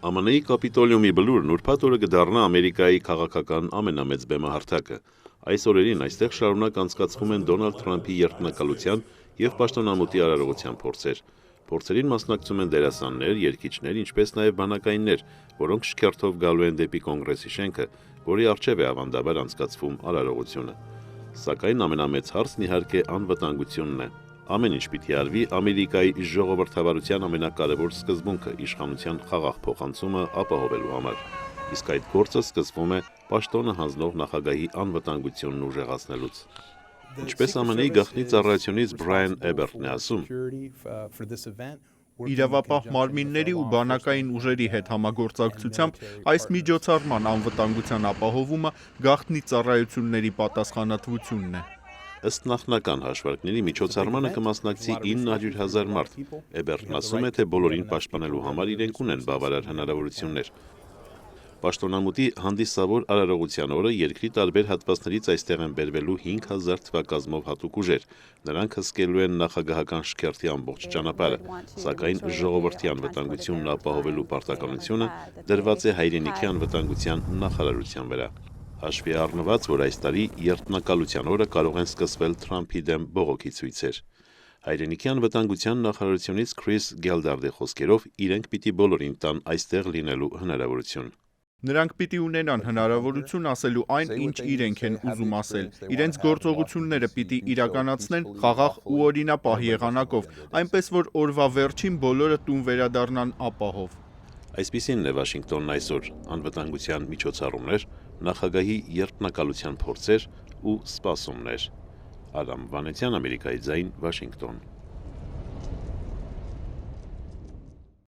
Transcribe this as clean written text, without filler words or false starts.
ԱՄՆ-ի կապիտոլիումի բլուրն ուրբաթ օրը կդառնա Ամերիկայի քաղաքական ամենամեծ բեմահարթակը։ Այս օրերին այստեղ շարունակ անցկացվում են Դոնալդ Թրամփի երդմնակալության և պաշտոնամուտի արարողության փորձեր։ Փորձերին մասնակցում են դերասաններ, երգիչներ, ինչպես նաև բանակայիններ, որոնք շքերթով գալու են դեպի Կոնգրեսի շենքը, որի առջև է ավանդաբար անցկացվում արարողությունը։ Սակայն ամենամեծ հարցն իհարկե անվտանգությունն է։ Ամեն ինչ պիտի արվի Ամերիկայի ժողովրդավարության ամենակարևոր սկզբունքը՝ իշխանության խաղաղ փոխանցումը ապահովելու համար։ Իսկ այդ գործը սկսվում է պաշտոնը հանձնող նախագահի անվտանգությունն ուժեղացնելուց։ Ինչպես ԱՄՆ-ի գաղտնի ծառայությունից Բրայան Էբերտն է ասում. Իրավապահ մարմինների ու բանակային ուժերի հետ համագործակցությամբ այս միջոցառման անվտանգության ապահովումը գաղտնի ծառայությունների պատասխանատվությունն է։ Ըստ նախնական հաշվարկների միջոցառմանը կմասնակցի 900,000 մարդ։ Էբերտն ասում է, թե բոլորին պաշտպանելու համար իրենք ունեն բավարար հնարավորություններ։ Պաշտոնամուտի հանդիսավոր արարողության օրը երկրի տարբեր հատվածներից այստեղ են բերվելու 5,000 թվակազմով հատուկ ուժեր։ Նրանք հսկելու են նախագահական շքերթի ամբողջ ճանապարհը, սակայն ժողովրդի անվտանգությունն ապահովելու պարտականությունը դրված է հայրենիքի անվտանգության նախարարության վրա։ Հաշվի առնված, որ այս տարի երդմնակալության օրը կարող են սկսվել Թրամփի դեմ բողոքի ցույցեր։ Հայրենիքի անվտանգության նախարարությունից Քրիս Գելդարդի խոսքերով իրենք պիտի բոլորին տան այստեղ լինելու հնարավորություն։ Նրանք պիտի ունենան հնարավորություն ասելու այն, ինչ իրենք են ուզում ասել։ Իրենց գործողությունները պիտի իրականացնեն խաղաղ ու օրինապահ եղանակով, այնպես որ օրվա վերջին բոլորը տուն վերադառնան ապահով։ Այսպիսինն է Վաշինգտոնն այսօր՝ անվտանգության միջոցառումներ, նախագահի երդմնակալության փորձեր ու սպասումներ։ Ադամ Վանեցյան, Ամերիկայի ձայն, Վաշինգտոն։